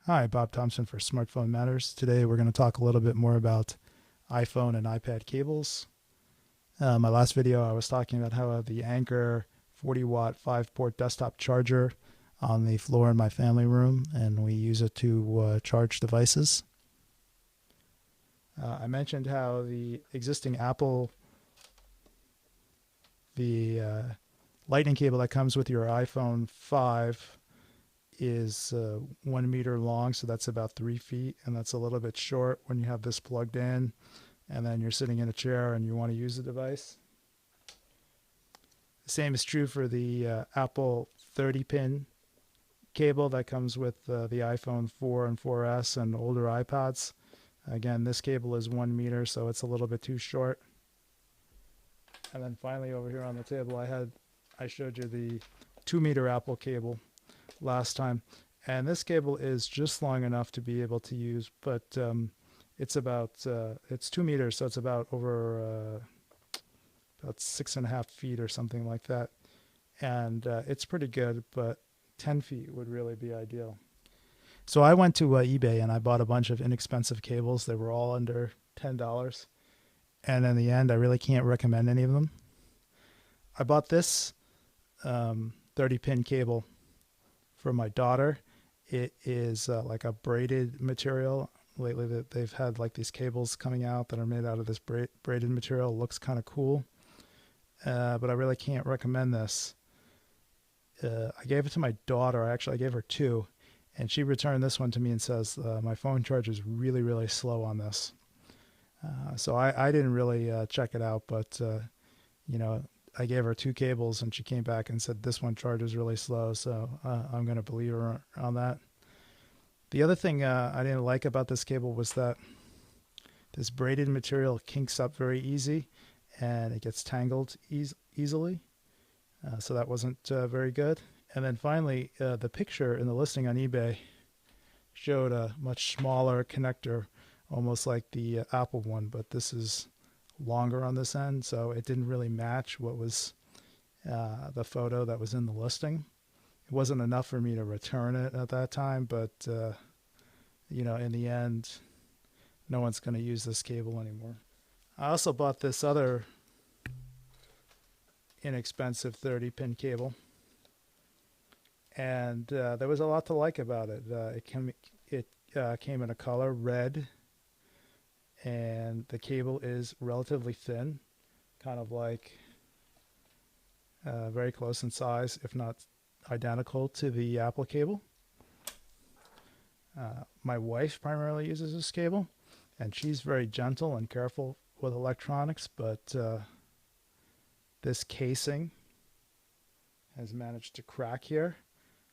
Hi, Bob Thompson for Smartphone Matters. Today we're going to talk a little bit more about iPhone and iPad cables. My last video I was talking about how I have the Anker 40-watt 5-port desktop charger on the floor in my family room, and we use it to charge devices. I mentioned how the existing Apple, the lightning cable that comes with your iPhone 5 is 1 meter long, so that's about 3 feet, and that's a little bit short when you have this plugged in and then you're sitting in a chair and you want to use the device. The same is true for the Apple 30-pin cable that comes with the iPhone 4 and 4S and older iPods. Again, this cable is 1 meter, so it's a little bit too short. And then finally over here on the table I showed you the 2-meter Apple cable last time, and this cable is just long enough to be able to use, but it's 2 meters, so it's about 6.5 feet or something like that, and it's pretty good, but 10 feet would really be ideal. So I went to eBay and I bought a bunch of inexpensive cables. They were all under $10, and in the end I really can't recommend any of them. I bought this 30-pin cable for my daughter. It is like a braided material. Lately they've had like these cables coming out that are made out of this braided material. It looks kind of cool, but I really can't recommend this. I gave it to my daughter. Actually, I gave her two, and she returned this one to me and says my phone charge is really, really slow on this. So I didn't really check it out, but I gave her two cables and she came back and said this one charges really slow, so I'm going to believe her on that. The other thing I didn't like about this cable was that this braided material kinks up very easy and it gets tangled easily, so that wasn't very good. And then finally, the picture in the listing on eBay showed a much smaller connector, almost like the Apple one, but this is longer on this end, so it didn't really match what was the photo that was in the listing. It wasn't enough for me to return it at that time, but in the end, no one's going to use this cable anymore. I also bought this other inexpensive 30-pin cable, and there was a lot to like about it. It came in a color red, and the cable is relatively thin, kind of like very close in size, if not identical to the Apple cable. My wife primarily uses this cable, and she's very gentle and careful with electronics, but this casing has managed to crack here,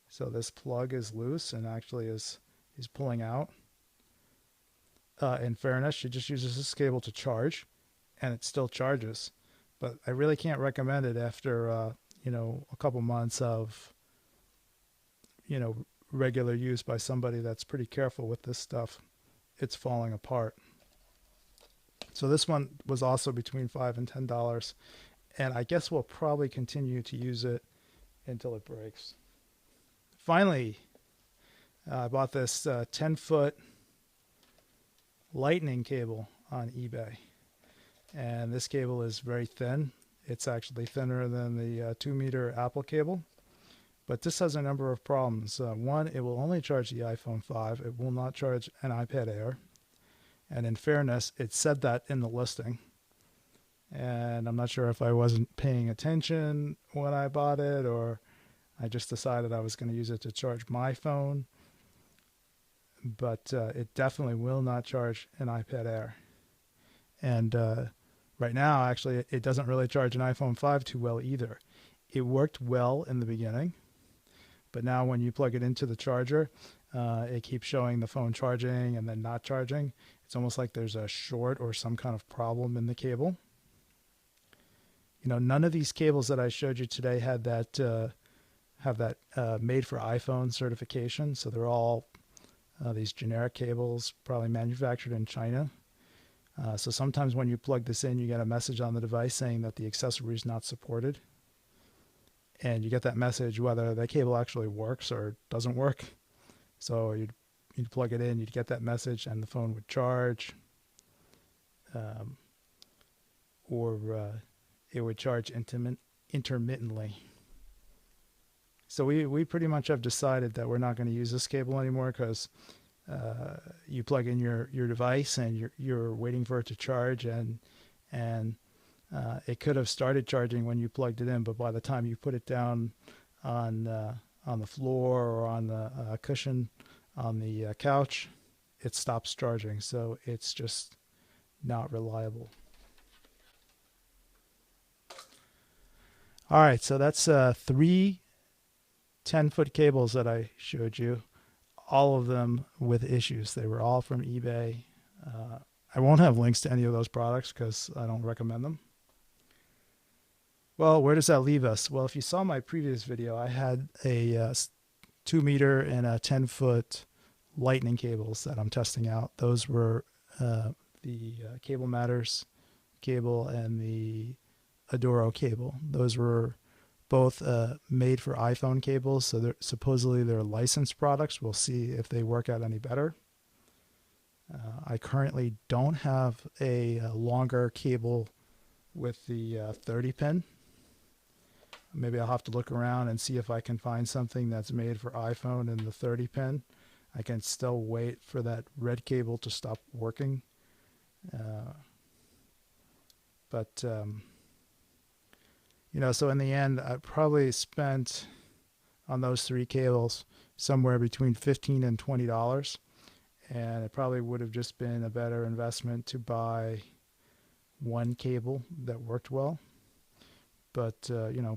so this plug is loose and actually is pulling out. In fairness, she just uses this cable to charge, and it still charges. But I really can't recommend it after a couple months of regular use by somebody that's pretty careful with this stuff. It's falling apart. So this one was also between $5 and $10, and I guess we'll probably continue to use it until it breaks. Finally, I bought this 10-foot lightning cable on eBay, and this cable is very thin. It's actually thinner than the 2-meter Apple cable, but this has a number of problems. One, it will only charge the iPhone 5. It will not charge an iPad Air, and in fairness, it said that in the listing, and I'm not sure if I wasn't paying attention when I bought it, or I just decided I was going to use it to charge my phone. But it definitely will not charge an iPad Air. And right now, actually, it doesn't really charge an iPhone 5 too well either. It worked well in the beginning, but now when you plug it into the charger, it keeps showing the phone charging and then not charging. It's almost like there's a short or some kind of problem in the cable. None of these cables that I showed you today had that have that made for iPhone certification, so they're all these generic cables, probably manufactured in China. So sometimes when you plug this in, you get a message on the device saying that the accessory is not supported. And you get that message whether the cable actually works or doesn't work. So you'd you'd plug it in, you'd get that message, and the phone would charge, or it would charge intermittently. So we pretty much have decided that we're not going to use this cable anymore, because you plug in your device and you're waiting for it to charge, and it could have started charging when you plugged it in, but by the time you put it down on the floor or on the cushion on the couch, it stops charging. So it's just not reliable. All right, so that's 3 10-foot cables that I showed you, all of them with issues. They were all from eBay. I won't have links to any of those products because I don't recommend them. Well, where does that leave us? Well, if you saw my previous video, I had a 2-meter and a 10-foot lightning cables that I'm testing out. Those were the Cable Matters cable and the Adoro cable. Those were both made for iPhone cables, so supposedly they're licensed products. We'll see if they work out any better. I currently don't have a longer cable with the 30 pin. Maybe I'll have to look around and see if I can find something that's made for iPhone in the 30 pin. I can still wait for that red cable to stop working. So in the end, I probably spent on those 3 cables somewhere between $15 and $20. And it probably would have just been a better investment to buy 1 cable that worked well. But,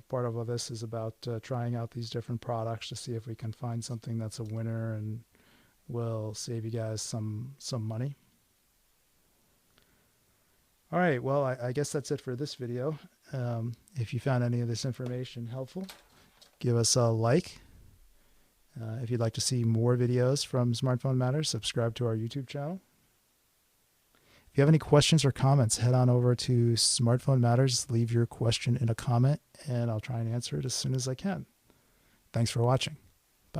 part of all this is about trying out these different products to see if we can find something that's a winner and will save you guys some money. All right, well, I guess that's it for this video. If you found any of this information helpful, give us a like. If you'd like to see more videos from Smartphone Matters, subscribe to our YouTube channel. If you have any questions or comments, head on over to Smartphone Matters, leave your question in a comment, and I'll try and answer it as soon as I can. Thanks for watching.